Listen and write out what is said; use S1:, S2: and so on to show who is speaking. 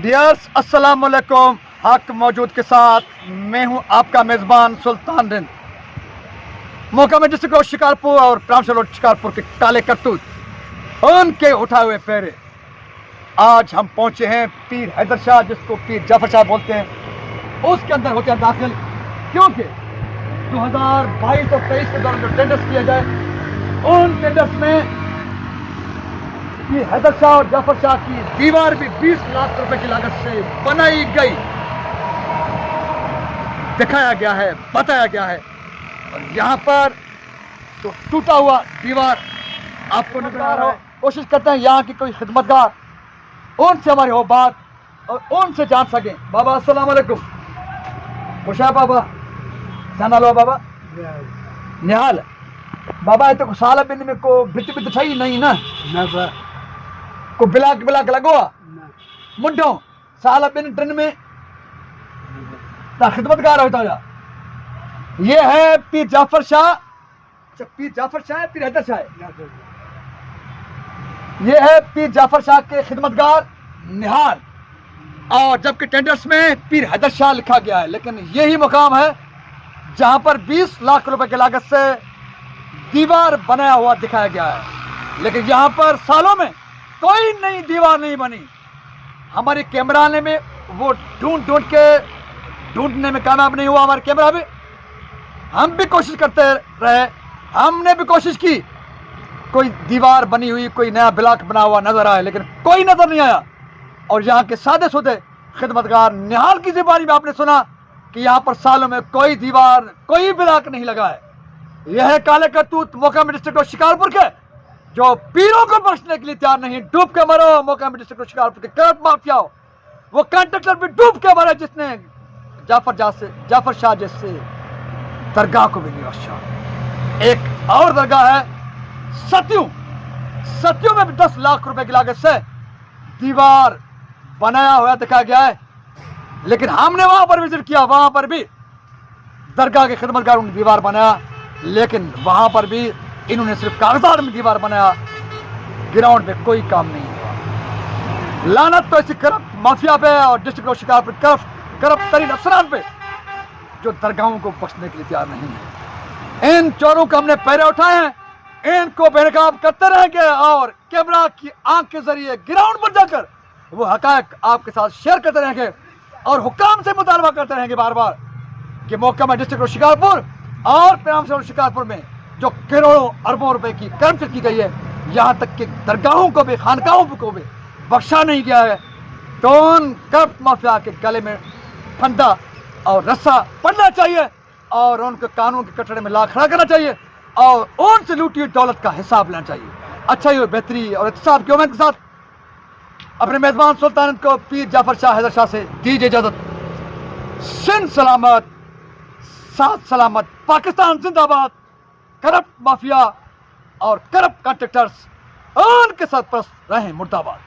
S1: Dears अस्सलाम वालेकुम। हक मौजूद के साथ मैं हूं आपका मेज़बान सुल्तान रिंद। मोकामा डिस्ट्रिक्ट रोड शिकारपुर और प्रामशल रोड शिकारपुर के काले करतूत, उनके उठाए हुए फेरे। आज हम पहुंचे हैं पीर हैदर शाह, जिसको पीर जाफर शाह बोलते हैं, उसके अंदर होते हैं दाखिल, क्योंकि 2022 और 23 के दौरान जो टेंडर्स किए गए, उन टेंडर्स में पीर हैदर शाह और जाफर शाह की दीवार भी 20 लाख रुपए की लागत से बनाई गई, दिखाया गया है, बताया गया है। और यहाँ पर तो टूटा हुआ दीवार आपको नजर आ रहा है। कोशिश करते हैं यहाँ की कोई खिदमतगार, उनसे हमारी हो बात और उनसे जान सकें। बाबा अस्सलाम वालेकुम। खुश है बाबा? जाना लो बाबा निहाल बाबा। ये तो साल बिन में को भित भित छई नहीं ना को बिलाक लगवा मुंडो साल बिन ट्रेन में ता खिदमतगार होता जा। ये है पीर जाफर शाह। पीर जाफर शाह है, पीर हैदर शाह है। ये है पीर जाफर शाह के खिदमतगार निहाल, और जबकि टेंडर्स में पीर हैदर शाह लिखा गया है, लेकिन यही मुकाम है जहां पर 20 लाख रुपए की लागत से दीवार बनाया हुआ दिखाया गया है, लेकिन यहां पर सालों में कोई नई दीवार नहीं बनी। हमारे कैमरा ने में वो ढूंढने में कामयाब नहीं हुआ। हमारे कैमरा भी, हम भी कोशिश करते रहे, हमने भी कोशिश की, कोई दीवार बनी हुई, कोई नया ब्लॉक बना हुआ नजर आया, लेकिन कोई नजर नहीं आया। और यहाँ के सादे सुदे खिदमतगार निहाल की जुबानी में आपने सुना कि यहाँ पर सालों में कोई दीवार, कोई ब्लॉक नहीं लगा है। यह है काले करतूत मोकामा डिस्ट्रिक्ट और शिकारपुर के, जो पीरों को बख्शने के लिए तैयार नहीं। डूब के मरो मोकामा डिस्ट्रिक्ट और शिकारपुर के करप्ट माफियाओं। वो कॉन्ट्रैक्टर भी डूब के मरे जिसने जाफर शाह जैसे दरगाह को भी नहीं बख्शा। एक और दरगाह है सतियों में भी 10 लाख रुपए की लागत से दीवार बनाया हुआ दिखाया गया है, लेकिन हमने वहां पर विजिट किया, वहां पर भी दरगाह के खिदमतगारों ने दीवार बनाया, लेकिन वहां पर भी इन्होंने सिर्फ कागजात में दीवार बनाया, ग्राउंड में कोई काम नहीं हुआ। लानत तो ऐसी करप्ट माफिया पे और डिस्ट्रिक्ट और शिकारपुर करप्ट तरीन अफसरान पे, जो दरगाहों को बख्शने के लिए तैयार नहीं है। इन चोरों को हमने पैरे उठाए हैं, इनको बेनकाब करते रहेंगे और कैमरा की आंख के जरिए ग्राउंड पर जाकर वो हकायक आपके साथ शेयर करते रहेंगे और हुक्काम से मुतालबा करते रहेंगे बार बार कि मोकामा डिस्ट्रिक्ट और शिकारपुर और प्रामशल और शिकारपुर में जो करोड़ों अरबों रुपए की करप्शन की गई है, यहाँ तक कि दरगाहों को भी, खानकाहों को भी बख्शा नहीं गया है, तो उन करप्ट माफिया के गले में फंदा और रस्सा पड़ना चाहिए और उनको कानून के कटड़े में ला खड़ा करना चाहिए और उनसे लूटी हुई दौलत का हिसाब लेना चाहिए। अच्छा ही बेहतरी और एहतसाब की उम्मीद के साथ अपने मेजबान सुल्तान को पीर जाफर शाह हैदर शाह से दीजिए इजाजत। सिंध सलामत, साथ सलामत, पाकिस्तान जिंदाबाद। करप्ट माफिया और करप्ट कॉन्ट्रैक्टर्स उनके सरपरस्त रहें मुर्दाबाद।